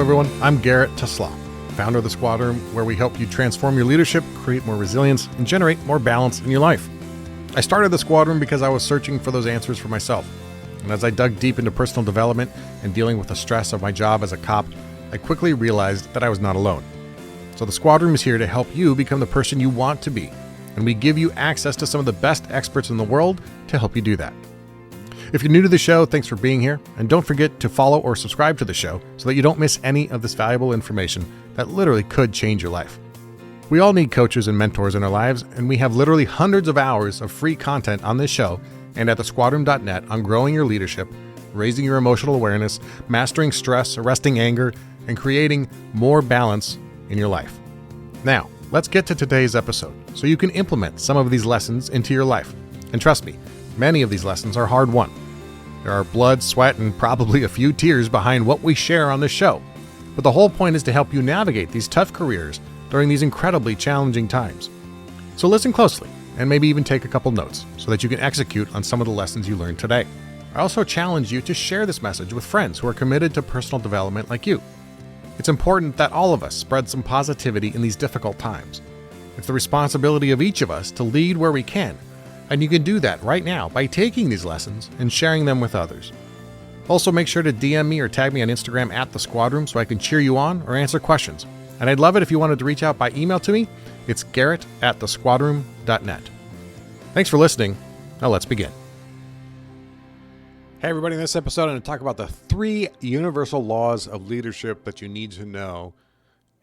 everyone. I'm Garrett Teslop, founder of the Squad Room, where we help you transform your leadership, create more resilience, and generate more balance in your life. I started the Squad Room because I was searching for those answers for myself. And as I dug deep into personal development and dealing with the stress of my job as a cop, I quickly realized that I was not alone. So the Squad Room is here to help you become the person you want to be. And we give you access to some of the best experts in the world to help you do that. If you're new to the show, thanks for being here. And don't forget to follow or subscribe to the show so that you don't miss any of this valuable information that literally could change your life. We all need coaches and mentors in our lives, and we have literally hundreds of hours of free content on this show and at thesquadroom.net on growing your leadership, raising your emotional awareness, mastering stress, arresting anger, and creating more balance in your life. Now, let's get to today's episode so you can implement some of these lessons into your life. And trust me, many of these lessons are hard-won. There are blood, sweat, and probably a few tears behind what we share on this show. But the whole point is to help you navigate these tough careers during these incredibly challenging times. So listen closely and maybe even take a couple notes so that you can execute on some of the lessons you learned today. I also challenge you to share this message with friends who are committed to personal development like you. It's important that all of us spread some positivity in these difficult times. It's the responsibility of each of us to lead where we can. And you can do that right now by taking these lessons and sharing them with others. Also, make sure to DM me or tag me on Instagram at The Squad Room so I can cheer you on or answer questions. And I'd love it if you wanted to reach out by email to me. It's garrett@thesquadroom.net. Thanks for listening. Now let's begin. Hey everybody, in this episode I'm going to talk about the 3 universal laws of leadership that you need to know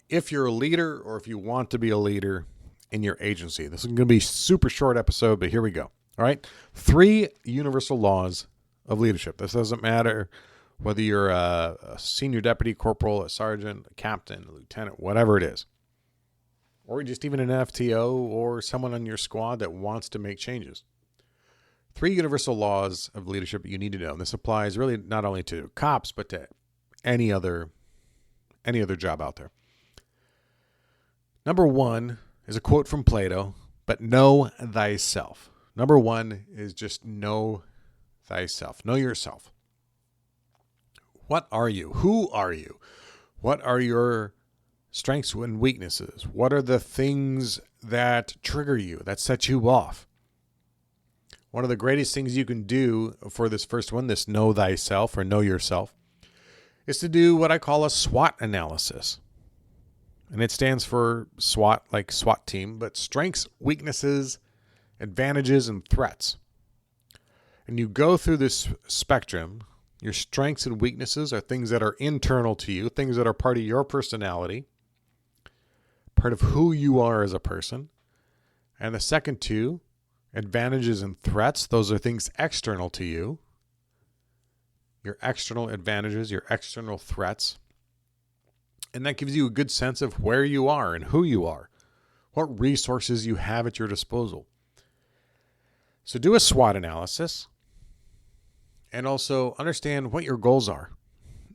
if you're a leader or if you want to be a leader in your agency. This is going to be a super short episode, but here we go. All right. 3 universal laws of leadership. This doesn't matter whether you're a senior deputy, corporal, a sergeant, a captain, a lieutenant, whatever it is, or just even an FTO or someone on your squad that wants to make changes. 3 universal laws of leadership you need to know. And this applies really not only to cops, but to any other job out there. Number 1 is a quote from Plato, but know thyself. Number 1 is just know thyself. Know yourself. What are you? Who are you? What are your strengths and weaknesses? What are the things that trigger you, that set you off? One of the greatest things you can do for this first one, this know thyself or know yourself, is to do what I call a SWOT analysis. And it stands for SWOT, like SWAT team, but strengths, weaknesses, advantages, and threats. And you go through this spectrum. Your strengths and weaknesses are things that are internal to you, things that are part of your personality, part of who you are as a person. And the second 2, advantages and threats, those are things external to you. Your external advantages, your external threats. And that gives you a good sense of where you are and who you are, what resources you have at your disposal. So do a SWOT analysis and also understand what your goals are.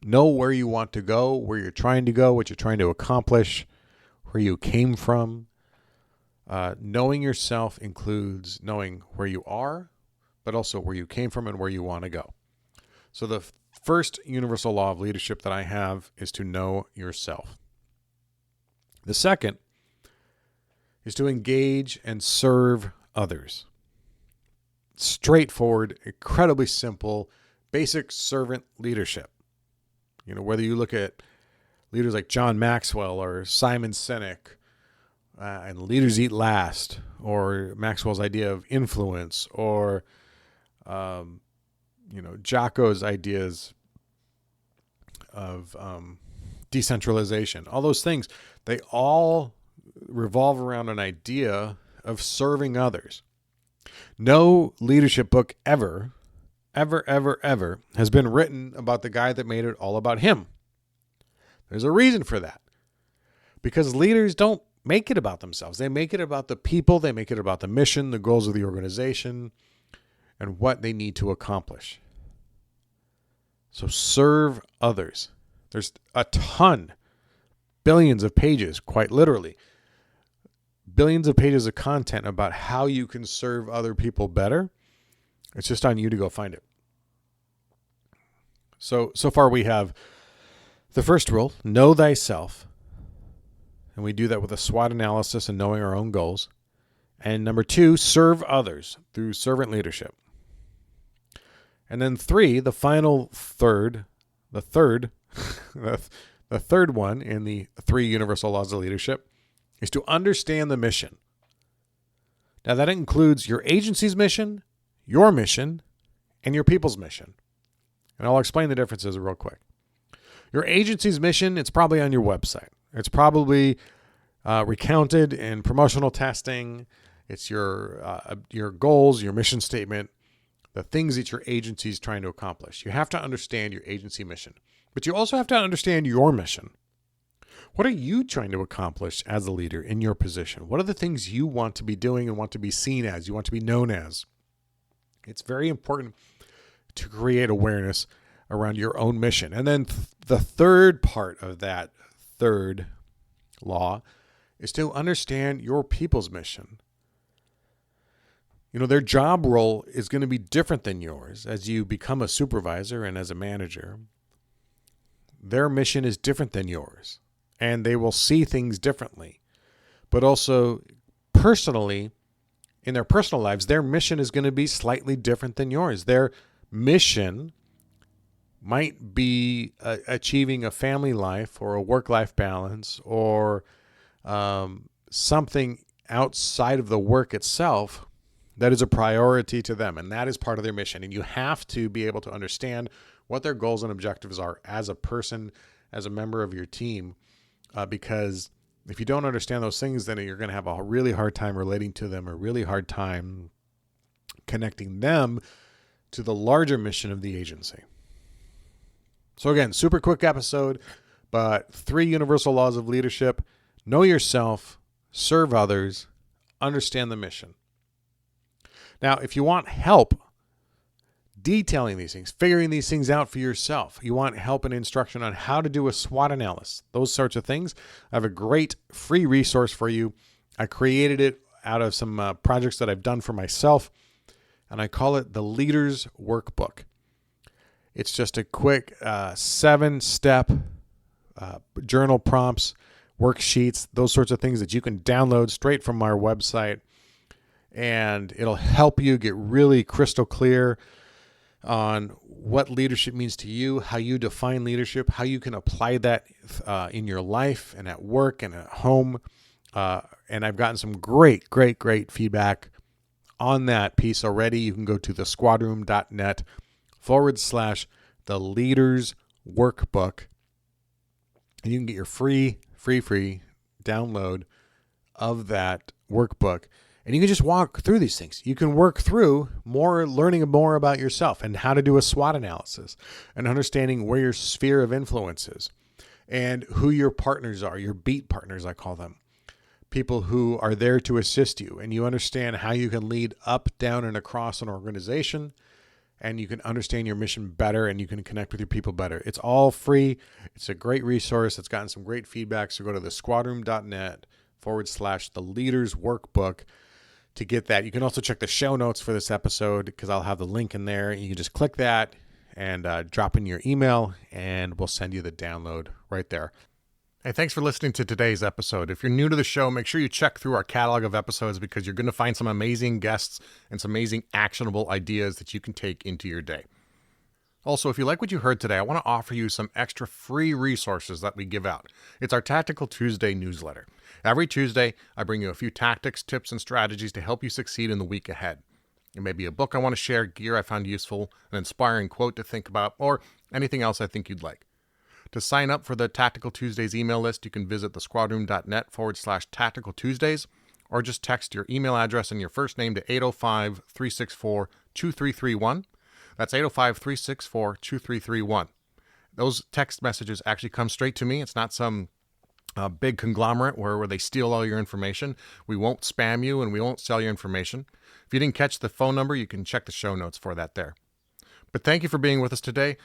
Know where you want to go, where you're trying to go, what you're trying to accomplish, where you came from. Knowing yourself includes knowing where you are, but also where you came from and where you want to go. So the first universal law of leadership that I have is to know yourself. The second is to engage and serve others. Straightforward, incredibly simple, basic servant leadership. You know, whether you look at leaders like John Maxwell or Simon Sinek, and Leaders Eat Last, or Maxwell's idea of influence, or Jocko's ideas of decentralization. All those things, they all revolve around an idea of serving others. No leadership book ever has been written about the guy that made it all about him. There's a reason for that. Because leaders don't make it about themselves. They make it about the people. They make it about the mission, the goals of the organization, and what they need to accomplish. So serve others. There's a ton, billions of pages, quite literally, billions of pages of content about how you can serve other people better. It's just on you to go find it. So far we have The first rule, know thyself. And we do that with a SWOT analysis and knowing our own goals. And number 2, serve others through servant leadership. And then 3, the third one in the 3 universal laws of leadership is to understand the mission. Now that includes your agency's mission, your mission, and your people's mission. And I'll explain the differences real quick. Your agency's mission, it's probably on your website. It's probably recounted in promotional testing. It's your goals, your mission statement, the things that your agency is trying to accomplish. You have to understand your agency mission, but you also have to understand your mission. What are you trying to accomplish as a leader in your position? What are the things you want to be doing and want to be seen as, you want to be known as? It's very important to create awareness around your own mission. And then the third part of that third law is to understand your people's mission. Their job role is going to be different than yours as you become a supervisor and as a manager. Their mission is different than yours, and they will see things differently. But also, personally, in their personal lives, their mission is going to be slightly different than yours. Their mission might be achieving a family life or a work-life balance or something outside of the work itself that is a priority to them, and that is part of their mission. And you have to be able to understand what their goals and objectives are as a person, as a member of your team, because if you don't understand those things, then you're going to have a really hard time relating to them, a really hard time connecting them to the larger mission of the agency. So again, super quick episode, but 3 universal laws of leadership: know yourself, serve others, understand the mission. Now, if you want help detailing these things, figuring these things out for yourself, you want help and instruction on how to do a SWOT analysis, those sorts of things, I have a great free resource for you. I created it out of some projects that I've done for myself, and I call it the Leaders Workbook. It's just a quick 7-step journal prompts, worksheets, those sorts of things that you can download straight from our website. And it'll help you get really crystal clear on what leadership means to you, how you define leadership, how you can apply that in your life and at work and at home. And I've gotten some great feedback on that piece already. You can go to thesquadroom.net/the Leaders Workbook, and you can get your free download of that workbook. And you can just walk through these things. You can work through learning more about yourself and how to do a SWOT analysis and understanding where your sphere of influence is and who your partners are, your beat partners, I call them. People who are there to assist you, and you understand how you can lead up, down, and across an organization, and you can understand your mission better, and you can connect with your people better. It's all free. It's a great resource. It's gotten some great feedback. So go to thesquadroom.net/the Leaders Workbook to get that. You can also check the show notes for this episode because I'll have the link in there. You can just click that and drop in your email, and we'll send you the download right there. Hey, thanks for listening to today's episode. If you're new to the show, make sure you check through our catalog of episodes because you're going to find some amazing guests and some amazing actionable ideas that you can take into your day. Also, if you like what you heard today, I want to offer you some extra free resources that we give out. It's our Tactical Tuesday newsletter. Every Tuesday, I bring you a few tactics, tips, and strategies to help you succeed in the week ahead. It may be a book I want to share, gear I found useful, an inspiring quote to think about, or anything else I think you'd like. To sign up for the Tactical Tuesdays email list, you can visit thesquadroom.net/Tactical Tuesdays, or just text your email address and your first name to 805-364-2331. That's 805-364-2331. Those text messages actually come straight to me. It's not some big conglomerate where they steal all your information. We won't spam you and we won't sell your information. If you didn't catch the phone number, you can check the show notes for that there. But thank you for being with us today.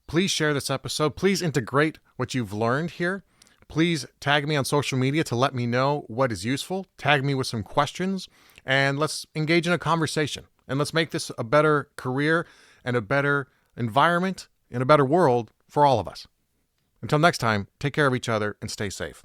Please share this episode. Please integrate what you've learned here. Please tag me on social media to let me know what is useful. Tag me with some questions, and let's engage in a conversation. And let's make this a better career and a better environment and a better world for all of us. Until next time, take care of each other and stay safe.